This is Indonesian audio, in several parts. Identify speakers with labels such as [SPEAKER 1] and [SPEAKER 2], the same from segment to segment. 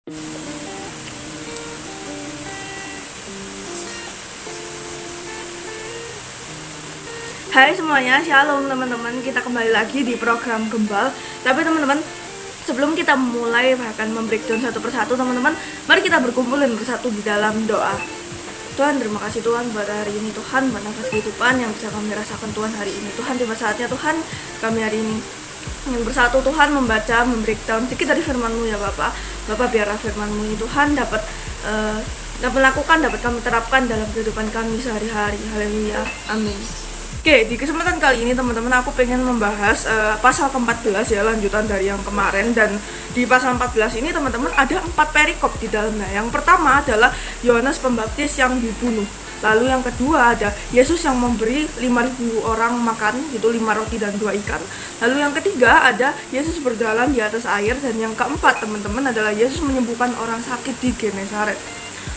[SPEAKER 1] Hai semuanya, shalom teman-teman. Kita kembali lagi di program Gembal. Tapi teman-teman, sebelum kita mulai bahkan membreakdown satu persatu, teman-teman, mari kita berkumpul dan bersatu di dalam doa. Tuhan, terima kasih Tuhan buat hari ini. Tuhan, buat nafas kehidupan yang bisa kami rasakan Tuhan hari ini. Tuhan, tiba saatnya Tuhan kami hari ini yang bersatu Tuhan membaca, membreakdown sedikit dari firman-Mu ya Bapak. Bapak, biar firman-Mu ini Tuhan dapat lakukan, dapat kami terapkan dalam kehidupan kami sehari-hari. Haleluya, amin. Oke, di kesempatan kali ini teman-teman aku pengen membahas pasal ke-14 ya, lanjutan dari yang kemarin. Dan di pasal 14 ini teman-teman ada 4 perikop di dalamnya. Yang pertama adalah Yohanes Pembaptis yang dibunuh. Lalu yang kedua ada Yesus yang memberi 5.000 orang makan, gitu, 5 roti dan 2 ikan. Lalu yang ketiga ada Yesus berjalan di atas air. Dan yang keempat teman-teman adalah Yesus menyembuhkan orang sakit di Genesaret.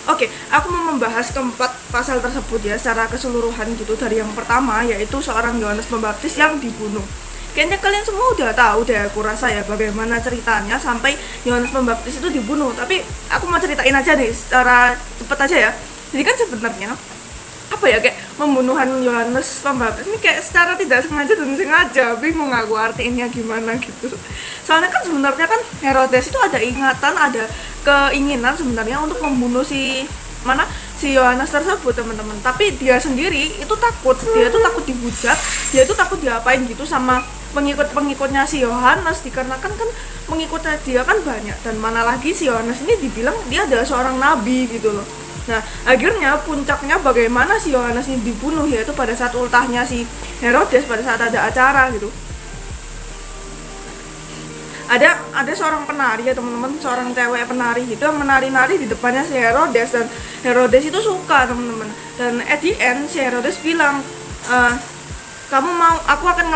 [SPEAKER 1] Oke, aku mau membahas keempat pasal tersebut ya secara keseluruhan gitu. Dari yang pertama yaitu seorang Yohanes Pembaptis yang dibunuh. Kayaknya kalian semua udah tahu deh, aku rasa ya, bagaimana ceritanya sampai Yohanes Pembaptis itu dibunuh. Tapi aku mau ceritain aja nih secara cepet aja ya. Jadi kan sebenarnya apa ya, kayak pembunuhan Yohanes Pembaptis ini kayak secara tidak sengaja dan sengaja, bingung aku artinya gimana gitu. Soalnya kan sebenarnya kan Herodes itu ada ingatan, ada keinginan sebenarnya untuk membunuh si Yohanes tersebut teman-teman. Tapi dia sendiri itu takut, dia itu takut dihujat, dia itu takut diapain gitu sama pengikutnya si Yohanes, dikarenakan kan pengikutnya dia kan banyak, dan mana lagi si Yohanes ini dibilang dia adalah seorang nabi gitu loh. Nah, akhirnya puncaknya bagaimana si Yohanes ini dibunuh, yaitu pada saat ultahnya si Herodes, pada saat ada acara gitu. Ada seorang penari ya teman-teman, seorang cewek penari gitu yang menari-nari di depannya si Herodes, dan Herodes itu suka teman-teman. Dan at the end si Herodes bilang, kamu mau, aku akan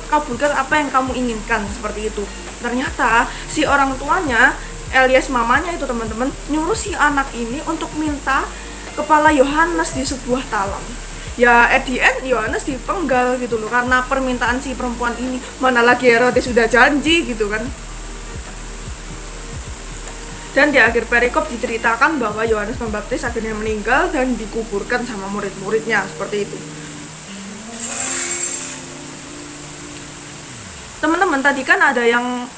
[SPEAKER 1] kabulkan apa yang kamu inginkan, seperti itu. Ternyata si orang tuanya alias mamanya itu teman-teman nyuruh si anak ini untuk minta kepala Yohanes di sebuah talam. Ya at the end Yohanes dipenggal gitu loh, karena permintaan si perempuan ini. Mana lagi Herodes sudah janji gitu kan. Dan di akhir perikop diceritakan bahwa Yohanes Pembaptis akhirnya meninggal dan dikuburkan sama murid-muridnya, seperti itu. Teman-teman, tadi kan ada yang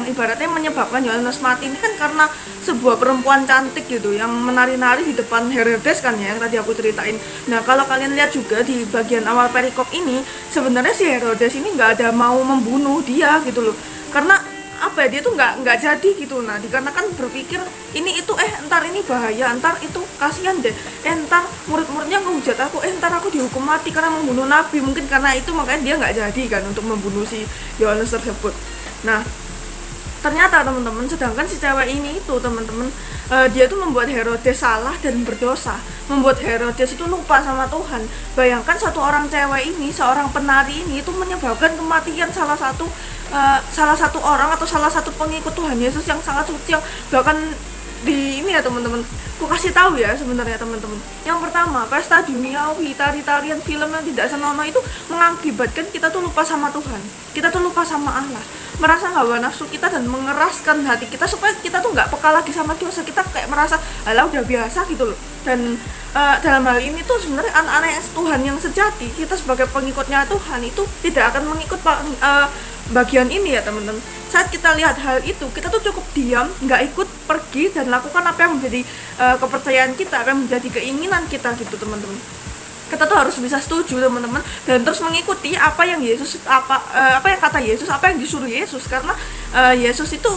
[SPEAKER 1] ibaratnya menyebabkan Yohanes mati ini kan karena sebuah perempuan cantik gitu yang menari-nari di depan Herodes kan ya, yang tadi aku ceritain. Nah, kalau kalian lihat juga di bagian awal perikop ini, sebenarnya si Herodes ini nggak ada mau membunuh dia gitu loh, karena apa ya, dia tuh nggak jadi gitu. Nah, dikarenakan berpikir ini itu entar ini bahaya, entar itu kasihan deh, entar murid-muridnya ngehujat aku, entar aku dihukum mati karena membunuh nabi. Mungkin karena itu makanya dia nggak jadi kan untuk membunuh si Yohanes tersebut. Nah, ternyata teman-teman, sedangkan si cewek ini itu teman-teman, dia tuh membuat Herodes salah dan berdosa, membuat Herodes itu lupa sama Tuhan. Bayangkan satu orang cewek ini, seorang penari ini itu menyebabkan kematian salah satu orang atau salah satu pengikut Tuhan Yesus yang sangat suci, yang bahkan di ini ya teman-teman, aku kasih tahu ya sebenarnya teman-teman. Yang pertama, pesta duniawi, tari-tarian, film yang tidak senonoh itu mengakibatkan kita tuh lupa sama Tuhan, kita tuh lupa sama Allah, merasa hawa nafsu kita dan mengeraskan hati kita supaya kita tuh nggak peka lagi sama dosa. Kita kayak merasa alah udah biasa gitu loh. Dan dalam hal ini tuh sebenarnya anak-anak Tuhan yang sejati, kita sebagai pengikutnya Tuhan itu tidak akan mengikut bagian ini ya teman-teman. Saat kita lihat hal itu, kita tuh cukup diam, nggak ikut pergi dan lakukan apa yang menjadi kepercayaan kita, apa yang menjadi keinginan kita gitu teman-teman. Kita tuh harus bisa setuju teman-teman, dan terus mengikuti apa yang kata Yesus, apa yang disuruh Yesus, karena Yesus itu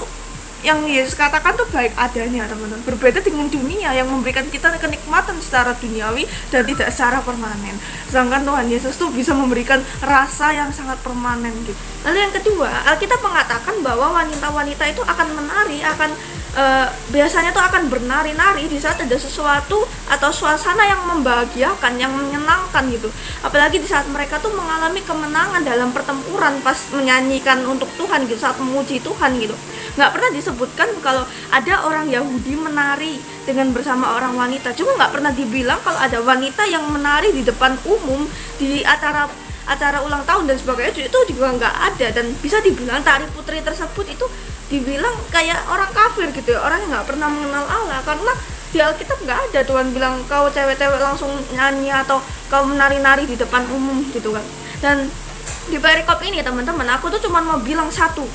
[SPEAKER 1] yang Yesus katakan tuh baik adanya teman-teman. Berbeda dengan dunia yang memberikan kita kenikmatan secara duniawi dan tidak secara permanen. Sedangkan Tuhan Yesus tuh bisa memberikan rasa yang sangat permanen gitu. Lalu yang kedua, Alkitab mengatakan bahwa wanita-wanita itu akan menari, biasanya tuh akan bernari-nari di saat ada sesuatu atau suasana yang membahagiakan, yang menyenangkan gitu. Apalagi di saat mereka tuh mengalami kemenangan dalam pertempuran pas menyanyikan untuk Tuhan gitu, saat memuji Tuhan gitu. Nggak pernah disebutkan kalau ada orang Yahudi menari dengan bersama orang wanita. Cuma nggak pernah dibilang kalau ada wanita yang menari di depan umum di acara acara ulang tahun dan sebagainya itu juga nggak ada. Dan bisa dibilang tari putri tersebut itu dibilang kayak orang kafir gitu ya, orang yang nggak pernah mengenal Allah, karena di Alkitab nggak ada Tuhan bilang kau cewek-cewek langsung nyanyi atau kau menari-nari di depan umum gitu kan. Dan di perikop ini teman-teman, aku tuh cuma mau bilang satu,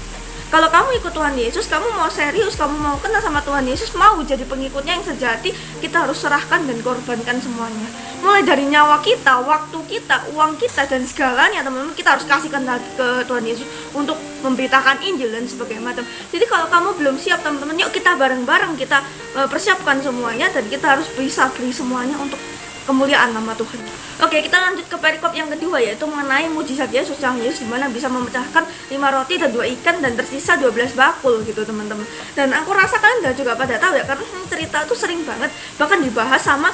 [SPEAKER 1] kalau kamu ikut Tuhan Yesus, kamu mau serius, kamu mau kenal sama Tuhan Yesus, mau jadi pengikutnya yang sejati, kita harus serahkan dan korbankan semuanya. Mulai dari nyawa kita, waktu kita, uang kita, dan segalanya teman-teman, kita harus kasihkan ke Tuhan Yesus untuk memberitakan Injil dan sebagainya macam. Jadi kalau kamu belum siap teman-teman, yuk kita bareng-bareng kita persiapkan semuanya, dan kita harus bisa beli semuanya untuk kemuliaan nama Tuhan. Oke, kita lanjut ke perikop yang kedua, yaitu mengenai mujizat Yesus yang Yesus dimana bisa memecahkan 5 roti dan 2 ikan dan tersisa 12 bakul gitu teman-teman. Dan aku rasa kalian udah juga pada tahu ya, karena cerita itu sering banget bahkan dibahas sama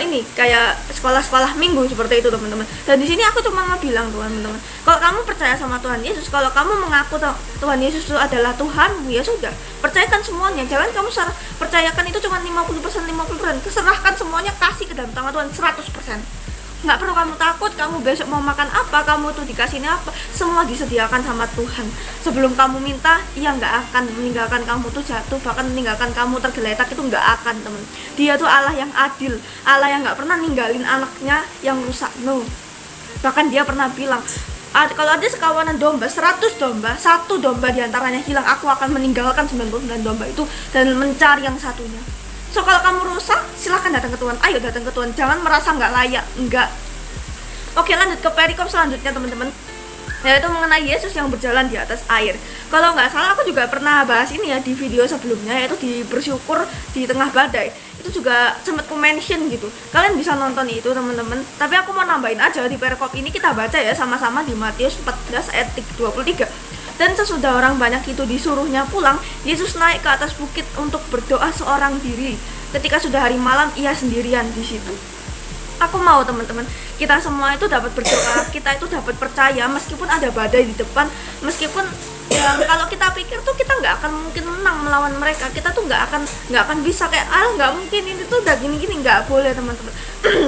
[SPEAKER 1] ini kayak sekolah-sekolah minggu seperti itu teman-teman. Dan di sini aku cuma mau bilang teman-teman, kalau kamu percaya sama Tuhan Yesus, kalau kamu mengaku Tuhan Yesus itu adalah Tuhanmu, ya sudah, percayakan semuanya. Jangan kamu percayakan itu cuma 50%, keserahkan semuanya, kasih ke dalam tangan Tuhan 100%. Nggak perlu kamu takut, kamu besok mau makan apa, kamu tuh dikasih apa, semua disediakan sama Tuhan. Sebelum kamu minta, Ia nggak akan meninggalkan kamu tuh jatuh, bahkan meninggalkan kamu tergeletak, itu nggak akan teman. Dia tuh Allah yang adil, Allah yang nggak pernah ninggalin anaknya yang rusak, no. Bahkan Dia pernah bilang, kalau ada sekawanan domba, 100 domba, satu domba diantaranya hilang, aku akan meninggalkan 99 domba itu dan mencari yang satunya. So kalau kamu rusak, silahkan datang ke Tuhan. Ayo datang ke Tuhan, jangan merasa nggak layak, enggak. Oke, lanjut ke perikop selanjutnya teman-teman, yaitu mengenai Yesus yang berjalan di atas air. Kalau nggak salah aku juga pernah bahas ini ya di video sebelumnya, yaitu di bersyukur di tengah badai. Itu juga sempat mention gitu, kalian bisa nonton itu teman-teman. Tapi aku mau nambahin aja, di perikop ini kita baca ya sama-sama di Matius 14 ayat 23. Dan sesudah orang banyak itu disuruhnya pulang, Yesus naik ke atas bukit untuk berdoa seorang diri. Ketika sudah hari malam, Ia sendirian di situ. Aku mau teman-teman, kita semua itu dapat berdoa, kita itu dapat percaya meskipun ada badai di depan, meskipun ya kalau kita pikir tuh kita nggak akan mungkin menang melawan mereka, kita tuh nggak akan bisa kayak nggak mungkin, ini tuh udah gini-gini, nggak boleh teman-teman.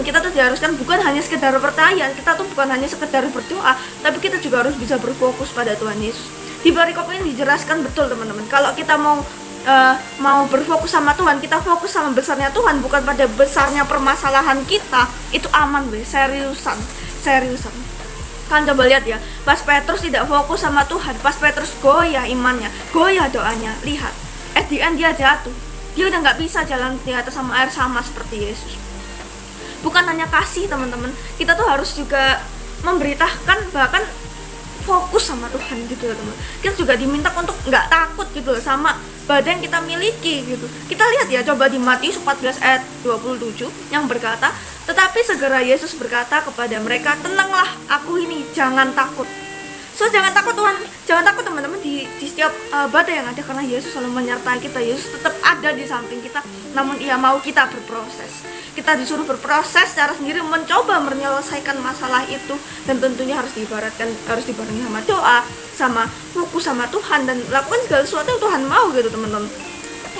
[SPEAKER 1] Kita tuh diharuskan bukan hanya sekedar percaya, kita tuh bukan hanya sekedar berdoa, tapi kita juga harus bisa berfokus pada Tuhan Yesus. Di perikop ini dijelaskan betul teman-teman, kalau kita mau berfokus sama Tuhan, kita fokus sama besarnya Tuhan, bukan pada besarnya permasalahan kita, itu aman weh, seriusan. Kan coba lihat ya, pas Petrus tidak fokus sama Tuhan, pas Petrus goyah imannya, goyah doanya, lihat, at the end dia jatuh, dia udah nggak bisa jalan di atas sama air sama seperti Yesus. Bukan hanya kasih teman-teman, kita tuh harus juga memberitakan, bahkan fokus sama Tuhan gitu loh teman. Kita juga diminta untuk nggak takut gitu loh sama badai yang kita miliki gitu. Kita lihat ya, coba di Matius 14 ayat 27 yang berkata, tetapi segera Yesus berkata kepada mereka, tenanglah, aku ini, jangan takut. So jangan takut Tuhan, jangan takut teman-teman di setiap badai yang ada, karena Yesus selalu menyertai kita. Yesus tetap ada di samping kita, namun Ia mau kita berproses. Kita disuruh berproses secara sendiri, mencoba menyelesaikan masalah itu, dan tentunya harus dibarengi sama doa, sama fokus sama Tuhan, dan lakukan segala sesuatu yang Tuhan mau gitu teman-teman.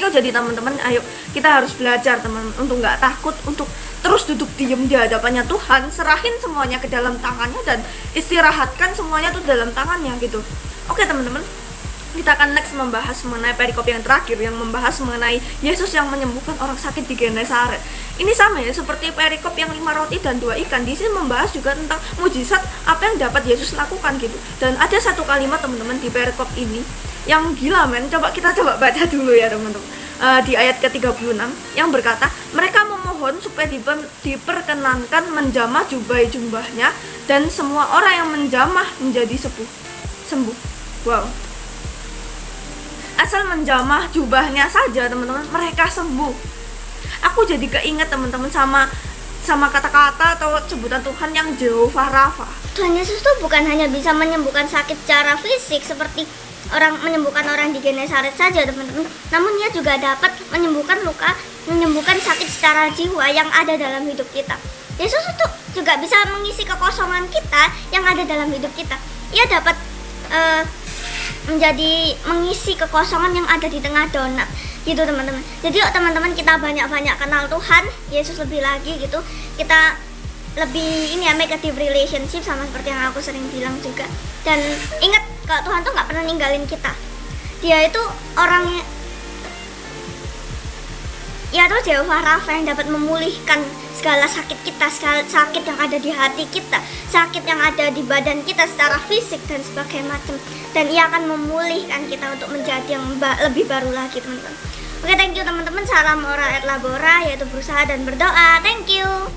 [SPEAKER 1] Yuk jadi teman-teman, ayo kita harus belajar teman-teman untuk nggak takut, untuk terus duduk diam di hadapannya Tuhan, serahin semuanya ke dalam tangannya dan istirahatkan semuanya tuh dalam tangannya gitu. Oke teman-teman, kita akan next membahas mengenai perikop yang terakhir, yang membahas mengenai Yesus yang menyembuhkan orang sakit di Genesaret. Ini sama ya seperti perikop yang 5 roti dan 2 ikan. Di sini membahas juga tentang mujizat apa yang dapat Yesus lakukan gitu. Dan ada satu kalimat teman-teman di perikop ini yang gila men. Kita coba baca dulu ya teman-teman. Di ayat ke-36 yang berkata, mereka memohon supaya diperkenankan menjamah jubah-jubahnya, dan semua orang yang menjamah menjadi sembuh. Wow. Asal menjamah jubahnya saja teman-teman, mereka sembuh. Aku jadi keinget teman-teman sama kata-kata atau sebutan Tuhan yang Jehovah Rafa.
[SPEAKER 2] Tuhan Yesus tuh bukan hanya bisa menyembuhkan sakit secara fisik seperti menyembuhkan orang di Genesaret saja teman-teman, namun Ia juga dapat menyembuhkan luka, menyembuhkan sakit secara jiwa yang ada dalam hidup kita. Yesus itu juga bisa mengisi kekosongan kita yang ada dalam hidup kita. Ia dapat menjadi mengisi kekosongan yang ada di tengah donat gitu teman-teman. Jadi yuk teman-teman, kita banyak-banyak kenal Tuhan Yesus lebih lagi gitu. Kita lebih ini ya, make a deep relationship, sama seperti yang aku sering bilang juga. Dan ingat, kalau Tuhan tuh nggak pernah ninggalin kita. Dia itu orangnya, ya tuh Jehovah Rafa yang dapat memulihkan segala sakit kita, segala sakit yang ada di hati kita, sakit yang ada di badan kita secara fisik dan sebagainya macam. Dan ia akan memulihkan kita untuk menjadi yang lebih baru lagi, teman-teman. Oke, thank you teman-teman. Salam ora et labora, yaitu berusaha dan berdoa. Thank you.